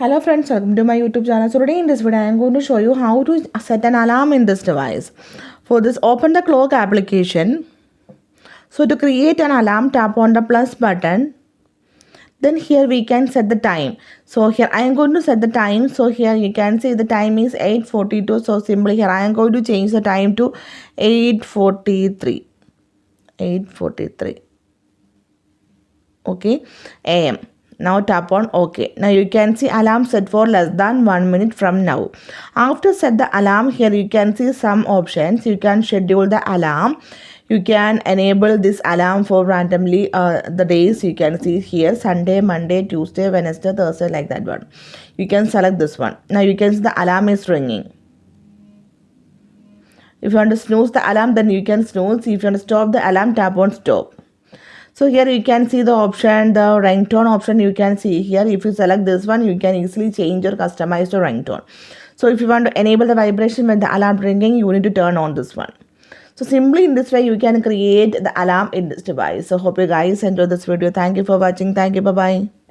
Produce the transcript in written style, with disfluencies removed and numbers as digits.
Hello friends, welcome to my YouTube channel. So today in this video I am going to show you how to set an alarm in this device. For this, open the clock application. So to create an alarm, tap on the plus button. Then here we can set the time. So here I am going to set the time. So here you can see the time is 8:42. So simply here I am going to change the time to 8:43. 8:43. Okay, AM. Now tap on OK. Now you can see alarm set for less than 1 minute from now. After set the alarm, here you can see some options. You can schedule the alarm. You can enable this alarm for randomly the days. You can see here Sunday, Monday, Tuesday, Wednesday, Thursday, like that one. You can select this one. Now you can see the alarm is ringing. If you want to snooze the alarm, then you can snooze. If you want to stop the alarm, tap on stop. So here you can see the option, the ringtone option you can see here. If you select this one, you can easily change or customize your ringtone. So if you want to enable the vibration when the alarm ringing, you need to turn on this one. So simply in this way, you can create the alarm in this device. So hope you guys enjoyed this video. Thank you for watching. Thank you. Bye-bye.